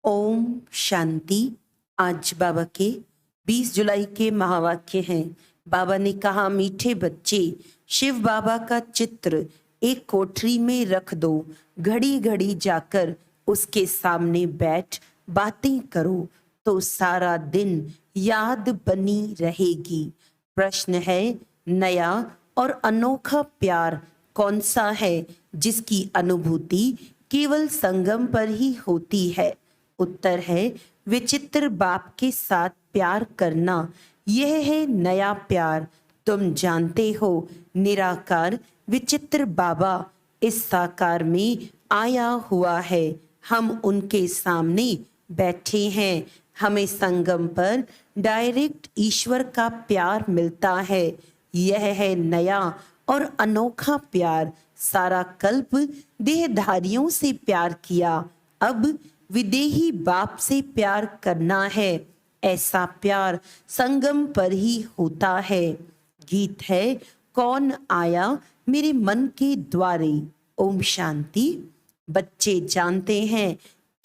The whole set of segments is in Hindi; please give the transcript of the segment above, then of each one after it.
ओम शांति। आज बाबा के 20 जुलाई के महावाक्य हैं। बाबा ने कहा, मीठे बच्चे, शिव बाबा का चित्र एक कोठरी में रख दो, घड़ी घड़ी जाकर उसके सामने बैठ बातें करो तो सारा दिन याद बनी रहेगी। प्रश्न है, नया और अनोखा प्यार कौन सा है जिसकी अनुभूति केवल संगम पर ही होती है? उत्तर है, विचित्र बाप के साथ प्यार करना। यह है नया प्यार। तुम जानते हो, निराकार विचित्र बाबा इस साकार में आया हुआ है। हम उनके सामने बैठे हैं। हमें संगम पर डायरेक्ट ईश्वर का प्यार मिलता है। यह है नया और अनोखा प्यार। सारा कल्प देहधारियों से प्यार किया, अब विदेही बाप से प्यार करना है। ऐसा प्यार संगम पर ही होता है। गीत है, कौन आया मेरे मन के द्वारे। ओम शांति। बच्चे जानते हैं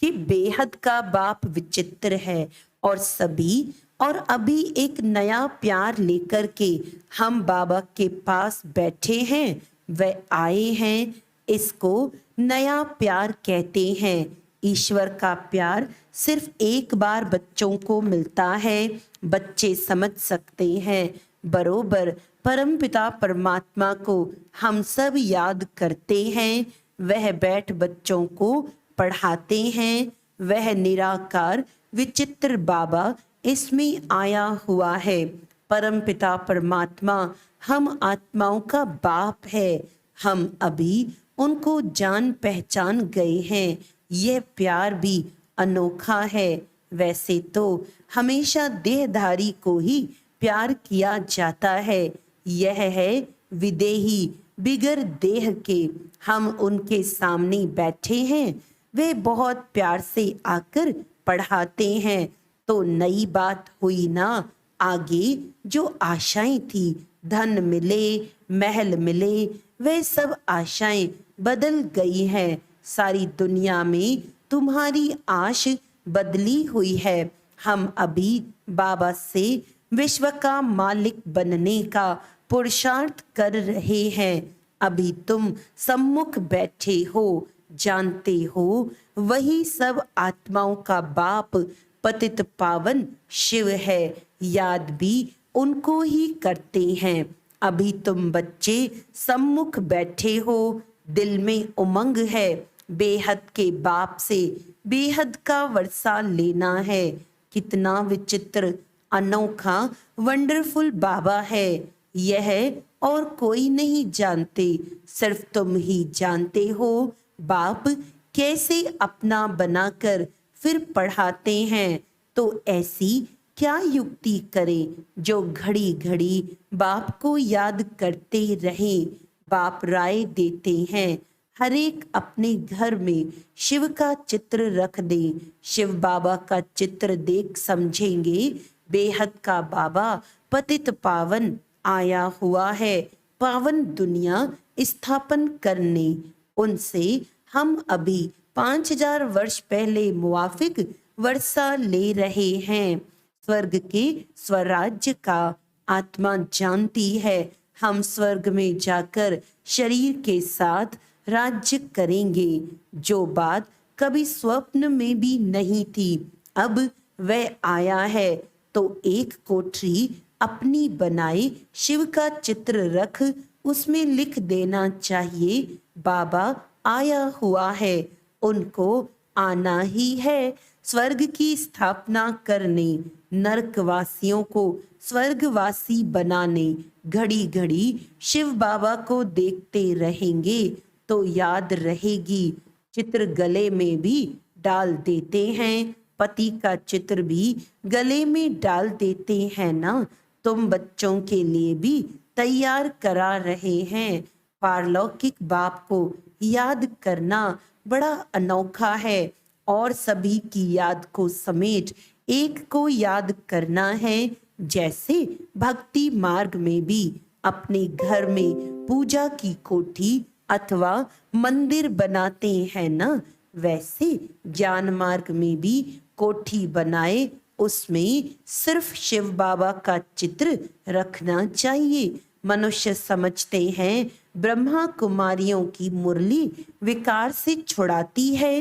कि बेहद का बाप विचित्र है और अभी एक नया प्यार लेकर के हम बाबा के पास बैठे हैं। वह आए हैं, इसको नया प्यार कहते हैं। ईश्वर का प्यार सिर्फ एक बार बच्चों को मिलता है। बच्चे समझ सकते हैं। बरोबर परमपिता परमात्मा को हम सब याद करते हैं। वह बैठ बच्चों को पढ़ाते हैं। वह निराकार विचित्र बाबा इसमें आया हुआ है। परमपिता परमात्मा हम आत्माओं का बाप है। हम अभी उनको जान पहचान गए हैं। यह प्यार भी अनोखा है। वैसे तो हमेशा देहधारी को ही प्यार किया जाता है। यह है विदेही बिगर देह के। हम उनके सामने बैठे हैं। वे बहुत प्यार से आकर पढ़ाते हैं। तो नई बात हुई ना। आगे जो आशाएं थी, धन मिले, महल मिले, वे सब आशाएं बदल गई हैं। सारी दुनिया में तुम्हारी आश बदली हुई है। हम अभी बाबा से विश्व का मालिक बनने का पुरुषार्थ कर रहे हैं। अभी तुम सम्मुख बैठे हो, जानते हो वही सब आत्माओं का बाप पतित पावन शिव है। याद भी उनको ही करते हैं। अभी तुम बच्चे सम्मुख बैठे हो, दिल में उमंग है। बेहद के बाप से बेहद का वर्षा लेना है। कितना विचित्र, अनोखा, वंडरफुल बाबा है यह, और कोई नहीं जानते, सिर्फ तुम ही जानते हो। बाप कैसे अपना बनाकर फिर पढ़ाते हैं। तो ऐसी क्या युक्ति करें जो घड़ी घड़ी बाप को याद करते रहें। बाप राय देते हैं, हर एक अपने घर में शिव का चित्र रख दे। शिव बाबा का चित्र देख समझेंगे बेहद का बाबा पतित पावन आया हुआ है, पावन दुनिया स्थापन करने। उनसे हम अभी 5000 वर्ष पहले मुआफिक वर्षा ले रहे हैं। स्वर्ग के स्वराज्य का आत्मा जानती है। हम स्वर्ग में जाकर शरीर के साथ राज्य करेंगे। जो बात कभी स्वप्न में भी नहीं थी, अब वह आया है। तो एक कोठरी अपनी बनाए, शिव का चित्र रख, उसमें लिख देना चाहिए, बाबा आया हुआ है, उनको आना ही है स्वर्ग की स्थापना करने, नरकवासियों को स्वर्गवासी बनाने। घड़ी घड़ी शिव बाबा को देखते रहेंगे तो याद रहेगी। चित्र गले में भी डाल देते हैं, पति का चित्र भी गले में डाल देते हैं ना। तुम बच्चों के लिए भी तैयार करा रहे हैं। पारलौकिक बाप को याद करना बड़ा अनोखा है और सभी की याद को समेट एक को याद करना है। जैसे भक्ति मार्ग में भी अपने घर में पूजा की कोठी अथवा मंदिर बनाते हैं ना, वैसे ज्ञान मार्ग में भी कोठी बनाए, उसमें सिर्फ शिव बाबा का चित्र रखना चाहिए। मनुष्य समझते हैं ब्रह्मा कुमारियों की मुरली विकार से छुड़ाती है।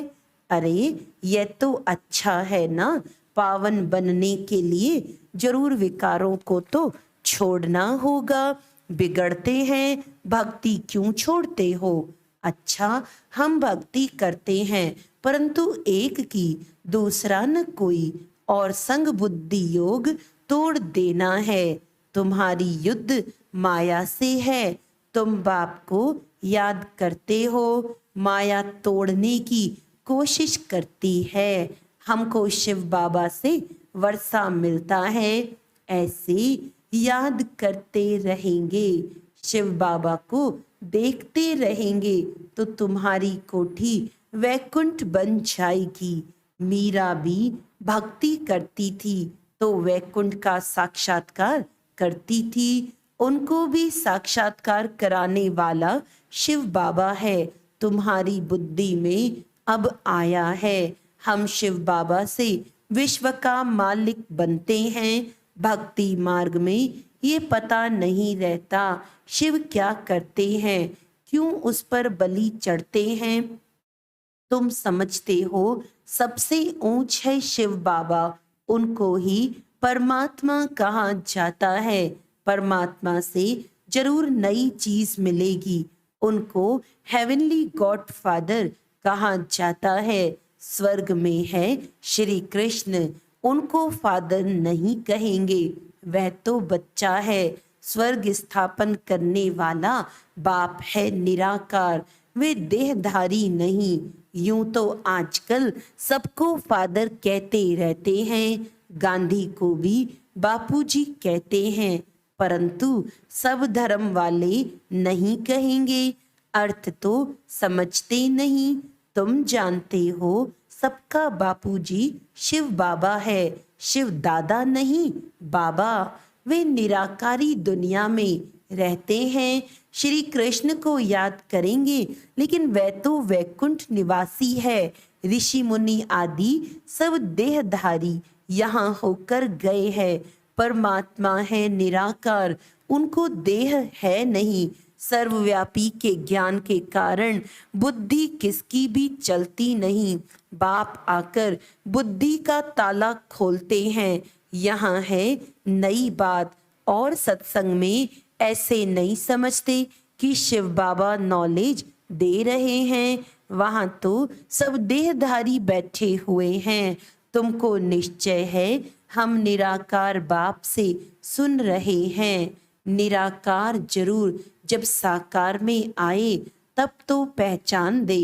अरे यह तो अच्छा है ना, पावन बनने के लिए जरूर विकारों को तो छोड़ना होगा। बिगड़ते हैं, भक्ति क्यों छोड़ते हो? अच्छा, हम भक्ति करते हैं परंतु एक की दूसरा न कोई, और संग बुद्धि योग तोड़ देना है। तुम्हारी युद्ध माया से है, तुम बाप को याद करते हो, माया तोड़ने की कोशिश करती है। हमको शिव बाबा से वर्षा मिलता है, ऐसे याद करते रहेंगे, शिव बाबा को देखते रहेंगे तो तुम्हारी कोठी वैकुंठ बन जाएगी। मीरा भी भक्ति करती थी तो वैकुंठ का साक्षात्कार करती थी। उनको भी साक्षात्कार कराने वाला शिव बाबा है, तुम्हारी बुद्धि में अब आया है। हम शिव बाबा से विश्व का मालिक बनते हैं। भक्ति मार्ग में ये पता नहीं रहता शिव क्या करते हैं, क्यों उस पर बलि चढ़ते हैं। तुम समझते हो सबसे ऊंच है शिव बाबा, उनको ही परमात्मा कहा जाता है। परमात्मा से जरूर नई चीज मिलेगी, उनको हेवनली गॉड फादर कहा जाता है। स्वर्ग में है श्री कृष्ण, उनको फादर नहीं कहेंगे, वह तो बच्चा है। स्वर्ग स्थापन करने वाला बाप है निराकार, वे देहधारी नहीं। यूं तो आजकल सबको फादर कहते रहते हैं, गांधी को भी बापूजी कहते हैं, परंतु सब धर्म वाले नहीं कहेंगे। अर्थ तो समझते नहीं। तुम जानते हो सबका बापूजी शिव बाबा है, शिव दादा नहीं, बाबा। वे निराकारी दुनिया में रहते हैं, श्री कृष्ण को याद करेंगे लेकिन वह तो वैकुंठ निवासी है। ऋषि मुनि आदि सब देहधारी यहाँ होकर गए हैं। परमात्मा है निराकार, उनको देह है नहीं। सर्वव्यापी के ज्ञान के कारण बुद्धि किसकी भी चलती नहीं। बाप आकर बुद्धि का ताला खोलते हैं। यहाँ है नई बात, और सत्संग में ऐसे नहीं समझते कि शिव बाबा नॉलेज दे रहे हैं, वहां तो सब देहधारी बैठे हुए हैं। तुमको निश्चय है हम निराकार बाप से सुन रहे हैं। निराकार जरूर जब साकार में आए तब तो पहचान दे।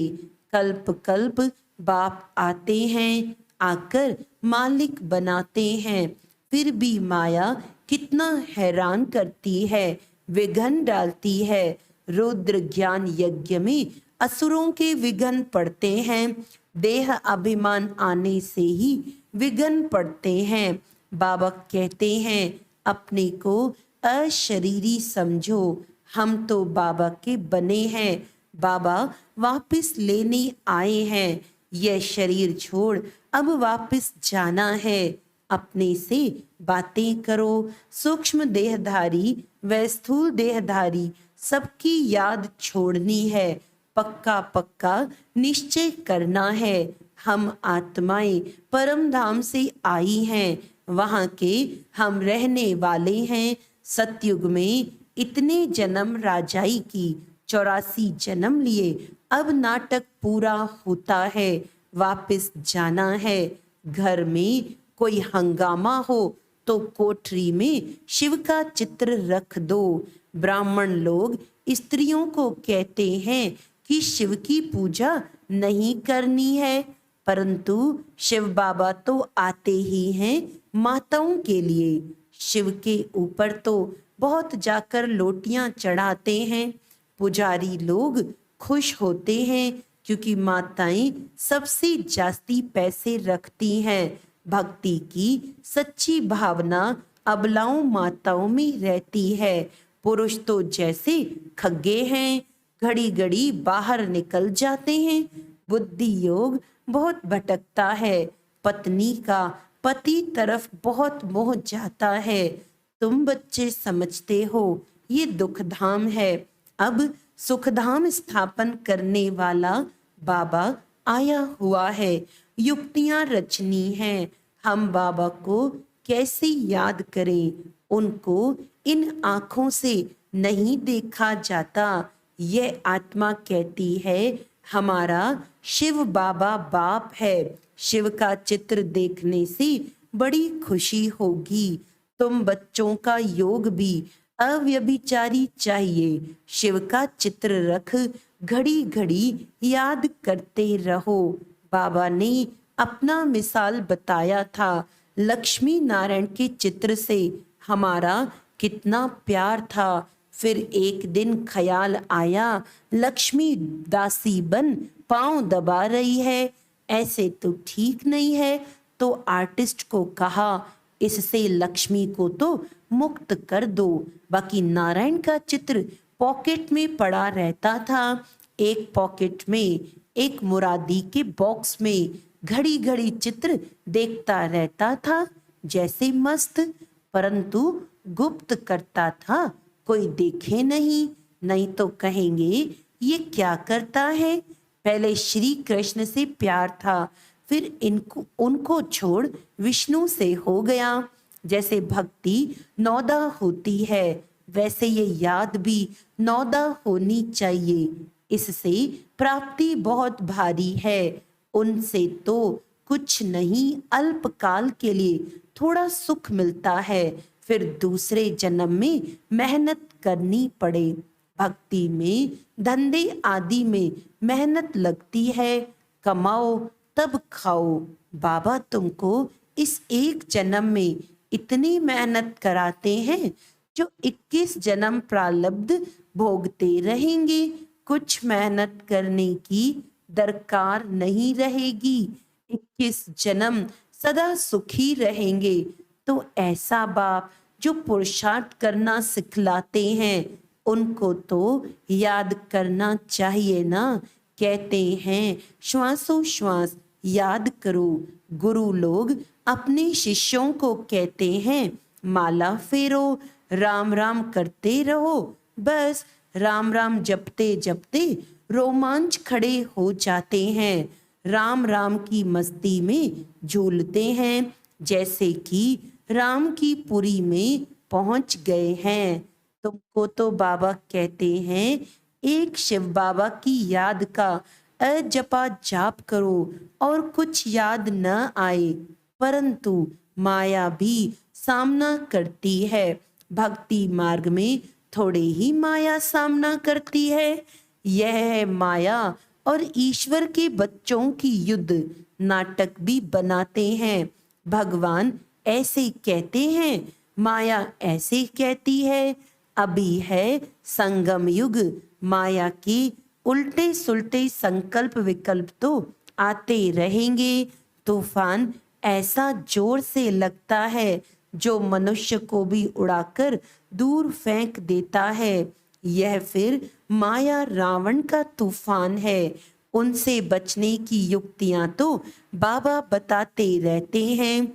कल्प कल्प बाप आते हैं, आकर मालिक बनाते हैं, फिर भी माया कितना हैरान करती है, विघन डालती है। रुद्र ज्ञान यज्ञ में असुरों के विघन पड़ते हैं, देह अभिमान आने से ही विघन पड़ते हैं। बाबा कहते हैं अपने को अशरीरी समझो, हम तो बाबा के बने हैं, बाबा वापस लेने आए हैं। यह शरीर छोड़ अब वापस जाना है। अपने से बातें करो, सूक्ष्म देहधारी व स्थूल देहधारी सबकी याद छोड़नी है। पक्का पक्का निश्चय करना है। हम आत्माएं परम धाम से आई हैं, वहां के हम रहने वाले हैं। सतयुग में इतने जन्म राजाई की, 84 जन्म लिए, अब नाटक पूरा होता है, वापस जाना है। घर में कोई हंगामा हो तो कोठरी में शिव का चित्र रख दो। ब्राह्मण लोग स्त्रियों को कहते हैं कि शिव की पूजा नहीं करनी है, परंतु शिव बाबा तो आते ही हैं माताओं के लिए। शिव के ऊपर तो बहुत जाकर लोटियां चढ़ाते हैं। पुजारी लोग खुश होते हैं क्योंकि माताएं सबसे जास्ती पैसे रखती हैं। भक्ति की सच्ची भावना अबलाओं माताओं में रहती है। पुरुष तो जैसे खग्गे हैं, घड़ी घड़ी बाहर निकल जाते हैं, बुद्धि योग बहुत भटकता है, पत्नी का पति तरफ बहुत मोह जाता है। तुम बच्चे समझते हो ये दुखधाम है। अब सुखधाम स्थापन करने वाला बाबा आया हुआ है, युक्तियां रचनी हैं। हम बाबा को कैसे याद करें? उनको इन आंखों से नहीं देखा जाता। यह आत्मा कहती है हमारा शिव बाबा बाप है। शिव का चित्र देखने से बड़ी खुशी होगी। तुम बच्चों का योग भी अव्यभिचारी चाहिए। शिव का चित्र रख घड़ी घड़ी याद करते रहो। बाबा ने अपना मिसाल बताया था। लक्ष्मी नारायण के चित्र से हमारा कितना प्यार था। फिर एक दिन ख्याल आया लक्ष्मी दासी बन पांव दबा रही है, ऐसे तो ठीक नहीं है। तो आर्टिस्ट को कहा इससे लक्ष्मी को तो मुक्त कर दो। बाकी नारायण का चित्र पॉकेट में पड़ा रहता था। एक पॉकेट में एक मुरादी के बॉक्स में घड़ी घड़ी चित्र देखता रहता था, जैसे मस्त, परंतु गुप्त करता था, कोई देखे नहीं। नहीं तो कहेंगे ये क्या करता है। पहले श्री कृष्ण से प्यार था, फिर इनको उनको छोड़ विष्णु से हो गया। जैसे भक्ति नौदा होती है, वैसे ये याद भी नौदा होनी चाहिए। इससे प्राप्ति बहुत भारी है। उनसे तो कुछ नहीं, अल्पकाल के लिए थोड़ा सुख मिलता है, फिर दूसरे जन्म में मेहनत करनी पड़े। भक्ति में, धंधे आदि में मेहनत लगती है। कमाओ तब खाओ। बाबा तुमको इस एक जन्म में इतनी मेहनत कराते हैं जो 21 जन्म प्रारब्ध भोगते रहेंगे। कुछ मेहनत करने की दरकार नहीं रहेगी। 21 जन्म सदा सुखी रहेंगे। तो ऐसा बाप जो पुरुषार्थ करना सिखलाते हैं, उनको तो याद करना चाहिए ना। कहते हैं श्वासों श्वास याद करो। गुरु लोग अपने शिष्यों को कहते हैं माला फेरो, राम राम करते रहो। बस राम राम जपते जपते रोमांच खड़े हो जाते हैं। राम राम की मस्ती में झूलते हैं, जैसे कि राम की पुरी में पहुंच गए हैं। तुमको तो बाबा कहते हैं एक शिव बाबा की याद का अजपा जाप करो और कुछ याद न आए, परंतु माया भी सामना करती है। भक्ति मार्ग में थोड़े ही माया सामना करती है। यह है माया और ईश्वर के बच्चों की युद्ध। नाटक भी बनाते हैं। भगवान ऐसे कहते हैं, माया ऐसे कहती है। अभी है संगम युग। माया की उल्टे सुलटे संकल्प विकल्प तो आते रहेंगे। तूफान ऐसा जोर से लगता है जो मनुष्य को भी उड़ाकर दूर फेंक देता है। यह फिर माया रावण का तूफान है। उनसे बचने की युक्तियां तो बाबा बताते रहते हैं।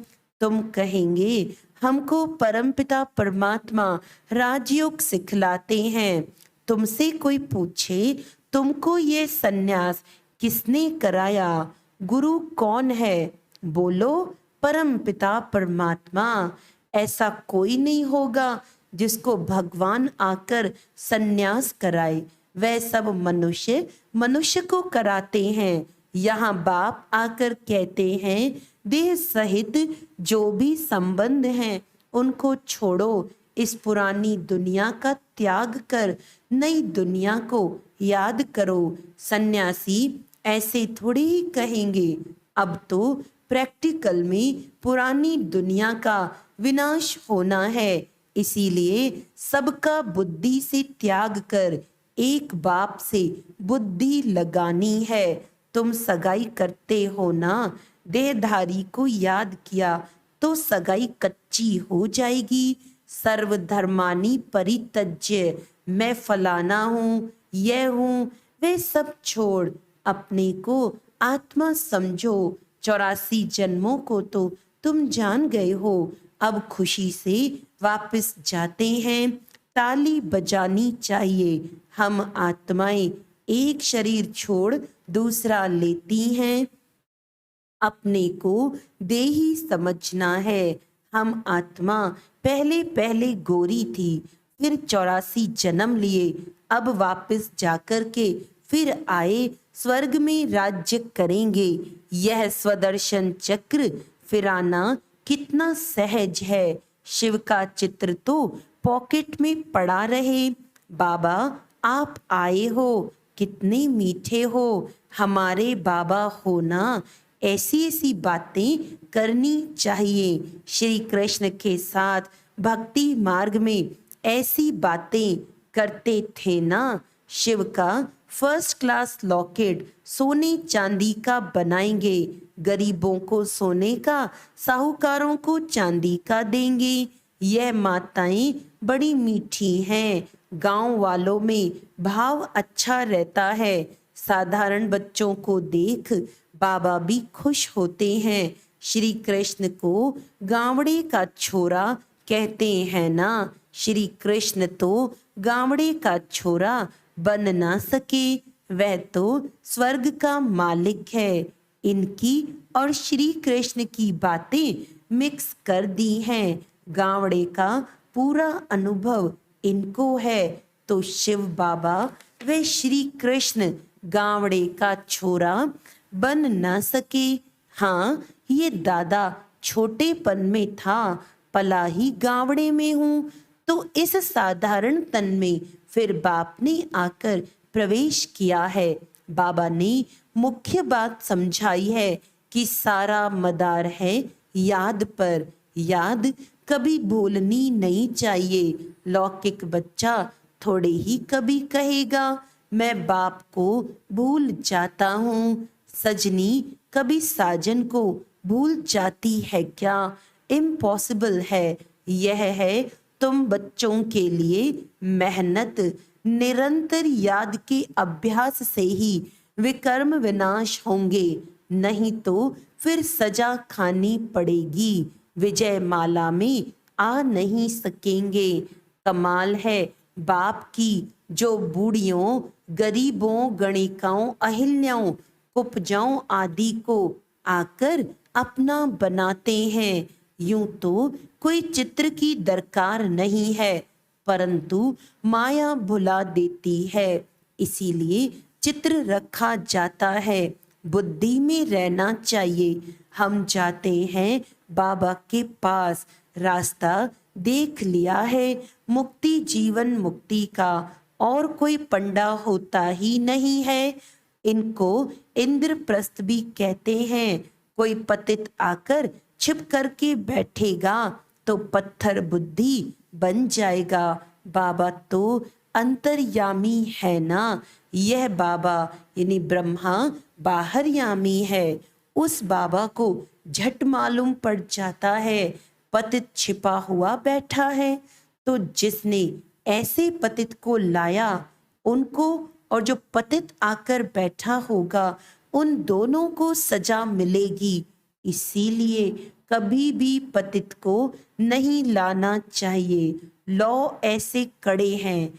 तुम कहेंगे हमको परमपिता परमात्मा राजयोग सिखलाते हैं। तुमसे कोई पूछे तुमको ये सन्यास किसने कराया, गुरु कौन है, बोलो परमपिता परमात्मा। ऐसा कोई नहीं होगा जिसको भगवान आकर सन्यास कराए। वह सब मनुष्य मनुष्य को कराते हैं। यहाँ बाप आकर कहते हैं देह सहित जो भी संबंध हैं उनको छोड़ो। इस पुरानी दुनिया का त्याग कर नई दुनिया को याद करो। सन्यासी ऐसे थोड़ी ही कहेंगे। अब तो प्रैक्टिकल में पुरानी दुनिया का विनाश होना है। इसीलिए सबका बुद्धि से त्याग कर एक बाप से बुद्धि लगानी है। तुम सगाई करते हो ना, देहधारी को याद किया तो सगाई कच्ची हो जाएगी। सर्वधर्मानी परित्यज्य, मैं फलाना हूँ, यह हूँ, वे सब छोड़ अपने को आत्मा समझो। 84 जन्मों को तो तुम जान गए हो, अब खुशी से वापस जाते हैं। ताली बजानी चाहिए। हम आत्माएं एक शरीर छोड़ दूसरा लेती हैं। अपने को देही समझना है। हम आत्मा पहले पहले गोरी थी, फिर 84 जन्म लिए, अब वापस जाकर के फिर आए, स्वर्ग में राज्य करेंगे। यह स्वदर्शन चक्र फिराना कितना सहज है। शिव का चित्र तो पॉकेट में पड़ा रहे। बाबा आप आए हो, कितने मीठे हो। हमारे बाबा होना, ऐसी ऐसी बातें करनी चाहिए। श्री कृष्ण के साथ भक्ति मार्ग में ऐसी बातें करते थे ना। शिव का फर्स्ट क्लास लॉकेट सोने चांदी का बनाएंगे। गरीबों को सोने का, साहूकारों को चांदी का देंगे। यह माताएं बड़ी मीठी हैं। गांव वालों में भाव अच्छा रहता है। साधारण बच्चों को देख बाबा भी खुश होते हैं। श्री कृष्ण को गावड़े का छोरा कहते हैं ना। श्री कृष्ण तो गावड़े का छोरा बन ना सके, वह तो स्वर्ग का मालिक है। इनकी और श्री कृष्ण की बातें मिक्स कर दी हैं। गावड़े का पूरा अनुभव इनको है, तो शिव बाबा व श्री कृष्ण गावड़े का छोरा बन ना सके। हाँ, ये दादा छोटेपन में था, पला ही गावड़े में हूँ, तो इस साधारण तन में फिर बाप ने आकर प्रवेश किया है। बाबा ने मुख्य बात समझाई है कि सारा मदार है याद पर। याद कभी भूलनी नहीं चाहिए। लौकिक बच्चा थोड़े ही कभी कहेगा मैं बाप को भूल जाता हूँ। सजनी कभी साजन को भूल जाती है क्या? इम्पॉसिबल है। यह है तुम बच्चों के लिए मेहनत। निरंतर याद के अभ्यास से ही विकर्म विनाश होंगे, नहीं तो फिर सजा खानी पड़ेगी। विजय माला में आ नहीं सकेंगे। कमाल है बाप की, जो बूढ़ियों, गरीबों, गणिकाओं, अहिल्याओं, उपजाओं आदि को आकर अपना बनाते हैं। यूं तो कोई चित्र की दरकार नहीं है, परंतु माया भुला देती है, इसीलिए चित्र रखा जाता है। बुद्धि में रहना चाहिए। हम जाते हैं बाबा के पास, रास्ता देख लिया है मुक्ति, जीवन मुक्ति का, और कोई पंडा होता ही नहीं है। इनको इंद्रप्रस्थ भी कहते हैं। कोई पतित आकर छिप करके बैठेगा तो पत्थर बुद्धि बन जाएगा। बाबा तो अंतर्यामी है ना। यह बाबा यानी ब्रह्मा बाहरयामी है। उस बाबा को झट मालूम पड़ जाता है पतित छिपा हुआ बैठा है। तो जिसने ऐसे पतित को लाया, उनको और जो पतित आकर बैठा होगा, उन दोनों को सजा मिलेगी। इसीलिए कभी भी पतित को नहीं लाना चाहिए। लौ ऐसे कड़े हैं,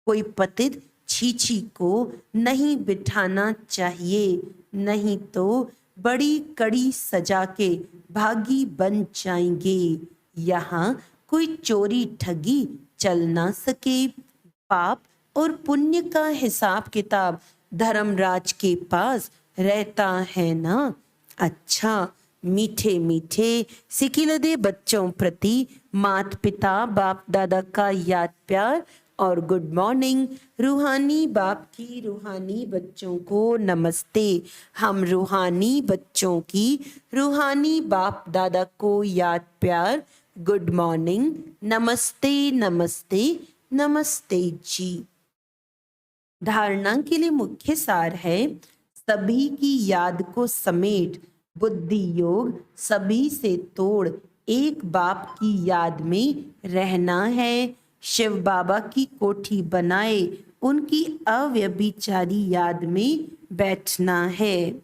कोई पतित छीछी को नहीं बिठाना चाहिए, नहीं तो बड़ी कड़ी सजा के भागी बन जाएंगे। यहाँ कोई चोरी ठगी चल ना सके। पाप और पुण्य का हिसाब किताब धर्मराज के पास रहता है ना। अच्छा, मीठे मीठे सिकिलदे बच्चों प्रति मात पिता बाप दादा का याद प्यार और गुड मॉर्निंग। रूहानी बाप की रूहानी बच्चों को नमस्ते। हम रूहानी बच्चों की रूहानी बाप दादा को याद प्यार, गुड मॉर्निंग, नमस्ते नमस्ते नमस्ते जी। धारणा के लिए मुख्य सार है, सभी की याद को समेट, बुद्धि योग सभी से तोड़, एक बाप की याद में रहना है। शिव बाबा की कोठी बनाए, उनकी अव्यभिचारी याद में बैठना है।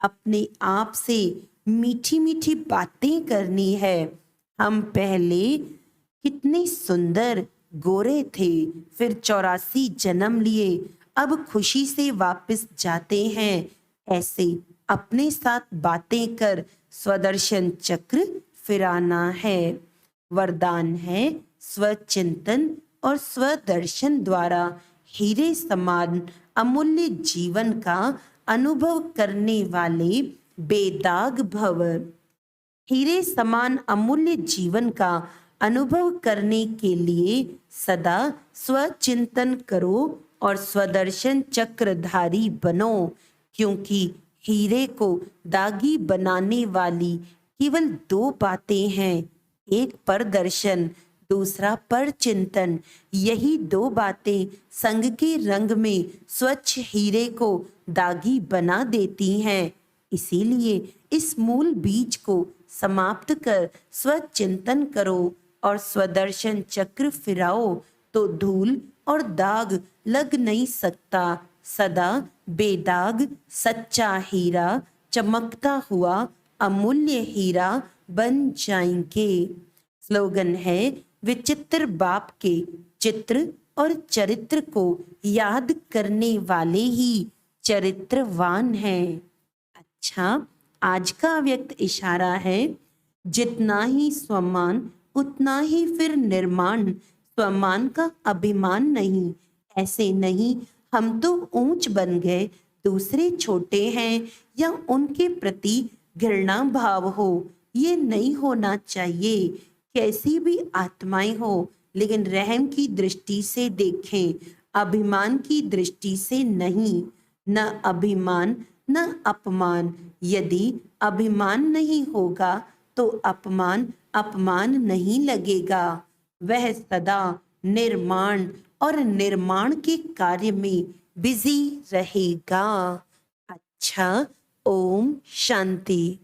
अपने आप से मीठी मीठी बातें करनी है। हम पहले कितने सुंदर गोरे थे, फिर 84 जन्म लिए, अब खुशी से वापस जाते हैं। ऐसे अपने साथ बातें कर स्वदर्शन चक्र फिराना है। वरदान है स्वचिंतन और स्वदर्शन द्वारा हीरे समान अमूल्य जीवन का अनुभव करने वाले बेदाग भव। हीरे समान अमूल्य जीवन का अनुभव करने के लिए सदा स्वचिंतन करो और स्वदर्शन चक्रधारी बनो, क्योंकि हीरे को दागी बनाने वाली केवल दो बातें हैं, एक परदर्शन, दूसरा पर चिंतन। यही दो बातें संग के रंग में स्वच्छ हीरे को दागी बना देती हैं। इसीलिए इस मूल बीज को समाप्त कर स्वचिंतन करो और स्वदर्शन चक्र फिराओ, तो धूल और दाग लग नहीं सकता। सदा बेदाग सच्चा हीरा चमकता हुआ अमूल्य हीरा बन जाएंगे। स्लोगन है, विचित्र बाप के चित्र और चरित्र को याद करने वाले ही चरित्रवान हैं। अच्छा, आज का व्यक्त इशारा है, जितना ही स्वमान उतना ही फिर निर्माण, स्वमान का अभिमान नहीं। ऐसे नहीं हम तो ऊंच बन गए, दूसरे छोटे हैं, या उनके प्रति घृणा भाव हो, ये नहीं होना चाहिए। कैसी भी आत्माएं हो, लेकिन रहम की दृष्टि से देखें, अभिमान की दृष्टि से नहीं। न अभिमान न अपमान। यदि अभिमान नहीं होगा तो अपमान अपमान नहीं लगेगा। वह सदा निर्माण और निर्माण के कार्य में बिजी रहेगा। अच्छा, ओम शांति।